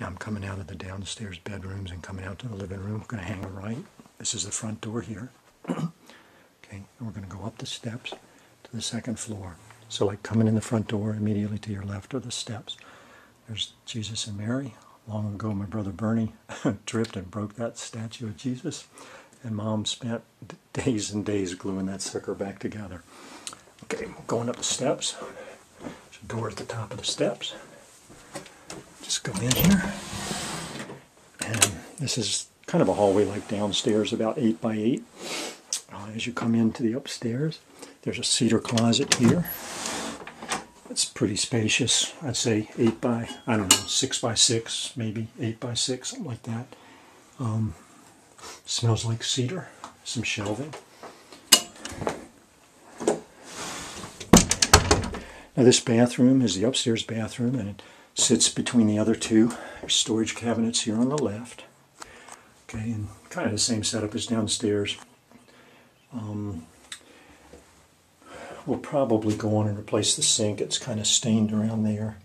Now I'm coming out of the downstairs bedrooms and coming out to the living room. I'm going to hang a right. This is the front door here. Okay, and we're going to go up the steps to the second floor. So like coming in the front door, immediately to your left are the steps. There's Jesus and Mary. Long ago my brother Bernie tripped and broke that statue of Jesus. And Mom spent days and days gluing that sucker back together. Okay, going up the steps. There's a door at the top of the steps. Just go in here. And this is kind of a hallway like downstairs, about 8 by 8. As you come into the upstairs, there's a cedar closet here. It's pretty spacious. I'd say 8 by, I don't know, 6 by 6, maybe 8 by 6, something like that. Smells like cedar. Some shelving. Now this bathroom is the upstairs bathroom, and it sits between the other two. There's storage cabinets here on the left. Okay, and kind of the same setup as downstairs. We'll probably go on and replace the sink. It's kind of stained around there.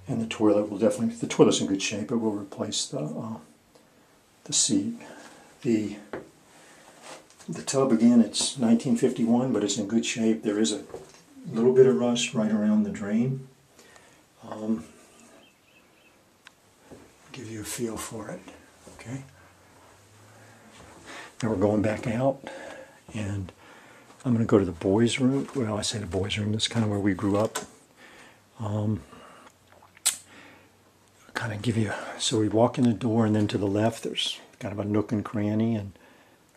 And the toilet will definitely, the toilet's in good shape, but we'll replace the seat. The tub, again, it's 1951, but it's in good shape. There is a little bit of rust right around the drain. Give you a feel for it, okay? Now we're going back out, and I'm going to go to the boys' room. Well, I say the boys' room, that's kind of where we grew up. Kind of give you, so we walk in the door, and then to the left there's kind of a nook and cranny, and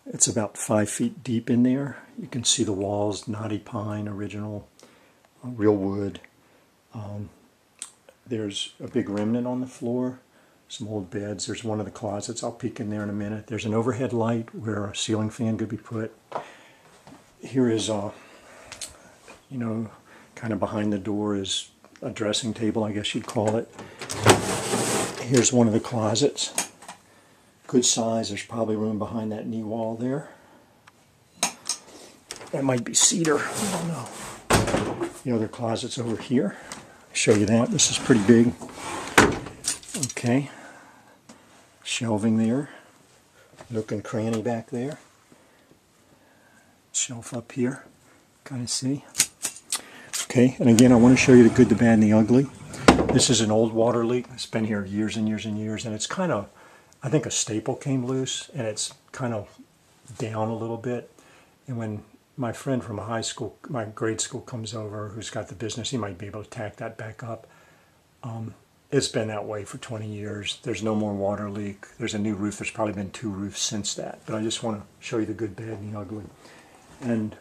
it's about 5 feet deep in there. You can see the walls, knotty pine, original, real wood. There's a big remnant on the floor, some old beds. There's one of the closets. I'll peek in there in a minute. There's an overhead light where a ceiling fan could be put. Here is, you know, kind of behind the door is a dressing table, I guess you'd call it. Here's one of the closets. Good size. There's probably room behind that knee wall there. That might be cedar. I don't know. The other closet's over here. I'll show you that. This is pretty big. Okay. Shelving there. Nook and cranny back there. Shelf up here. Kind of see. Okay, and again, I want to show you the good, the bad, and the ugly. This is an old water leak. It's been here years and years and years, and it's kind of, I think a staple came loose, and it's kind of down a little bit. And when my friend from high school, my grade school, comes over, who's got the business, he might be able to tack that back up. It's been that way for 20 years. There's no more water leak. There's a new roof. There's probably been 2 roofs since that. But I just want to show you the good, bad, and the ugly. And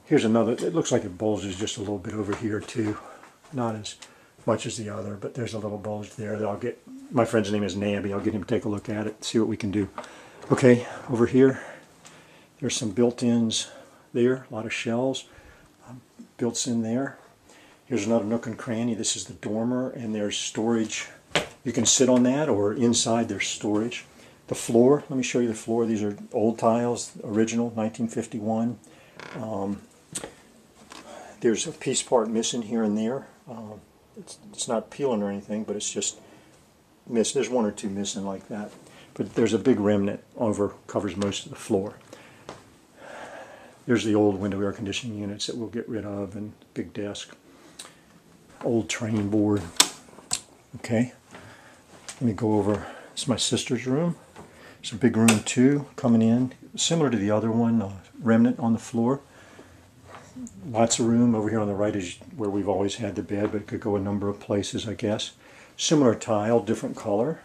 here's another. It looks like it bulges just a little bit over here too. Not as much as the other, but there's a little bulge there that I'll get. My friend's name is Nabby. I'll get him to take a look at it, see what we can do. Okay, over here, there's some built-ins there. A lot of shelves built in there. Here's another nook and cranny. This is the dormer, and there's storage. You can sit on that, or inside there's storage. The floor, let me show you the floor. These are old tiles, original, 1951. There's a piece part missing here and there. It's not peeling or anything, but it's just missed. There's 1 or 2 missing like that. But there's a big remnant covers most of the floor. There's the old window air conditioning units that we'll get rid of, and big desk. Old train board. Okay. Let me go over. This is my sister's room. It's a big room too, coming in. Similar to the other one, remnant on the floor. Lots of room. Over here on the right is where we've always had the bed, but it could go a number of places, I guess. Similar tile, different color.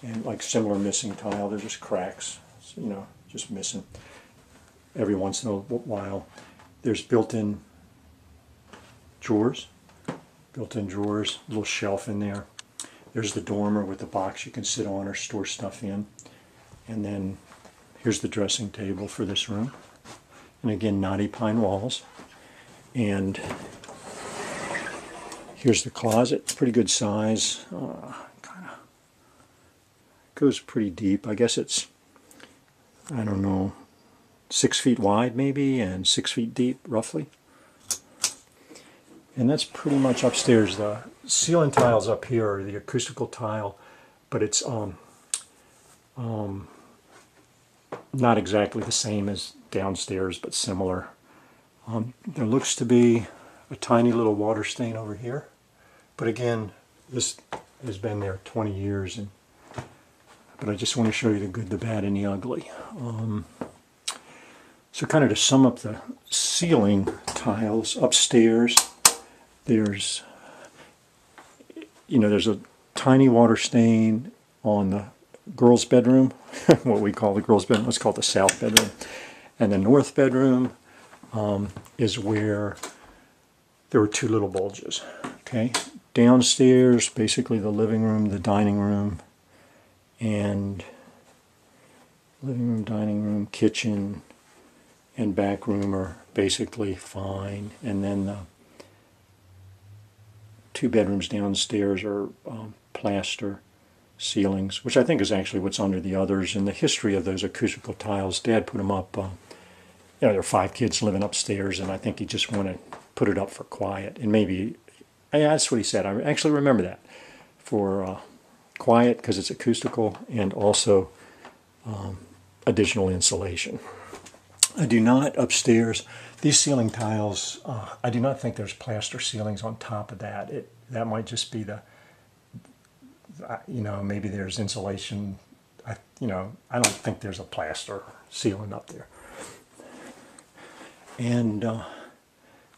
And like similar missing tile, they're just cracks. So, you know, just missing every once in a while. There's built-in drawers. Built-in drawers, little shelf in there. There's the dormer with the box you can sit on or store stuff in. And then here's the dressing table for this room. And again, knotty pine walls. And here's the closet, pretty good size. Kind of goes pretty deep. I guess it's, I don't know, 6 feet wide maybe, and 6 feet deep roughly. And that's pretty much upstairs. The ceiling tiles up here are the acoustical tile. but it's not exactly the same as downstairs, but similar. There looks to be a tiny little water stain over here, but again, this has been there 20 years, but I just want to show you the good, the bad, and the ugly. So kind of to sum up the ceiling tiles upstairs, there's a tiny water stain on the girls' bedroom, what we call the girls' bedroom, let's call it the south bedroom. And the north bedroom is where there were two little bulges. Okay, downstairs, basically the living room, the dining room, and living room, dining room, kitchen, and back room are basically fine. And then the two bedrooms downstairs are plaster ceilings, which I think is actually what's under the others. And the history of those acoustical tiles, Dad put them up, there are 5 kids living upstairs, and I think he just wanted to put it up for quiet. And maybe, yeah, that's what he said. I actually remember that. For quiet, because it's acoustical, and also additional insulation. I do not upstairs, these ceiling tiles, I do not think there's plaster ceilings on top of that. That might just be the, maybe there's insulation. I don't think there's a plaster ceiling up there. And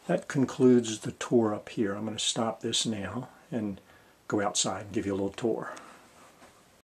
that concludes the tour up here. I'm going to stop this now and go outside and give you a little tour.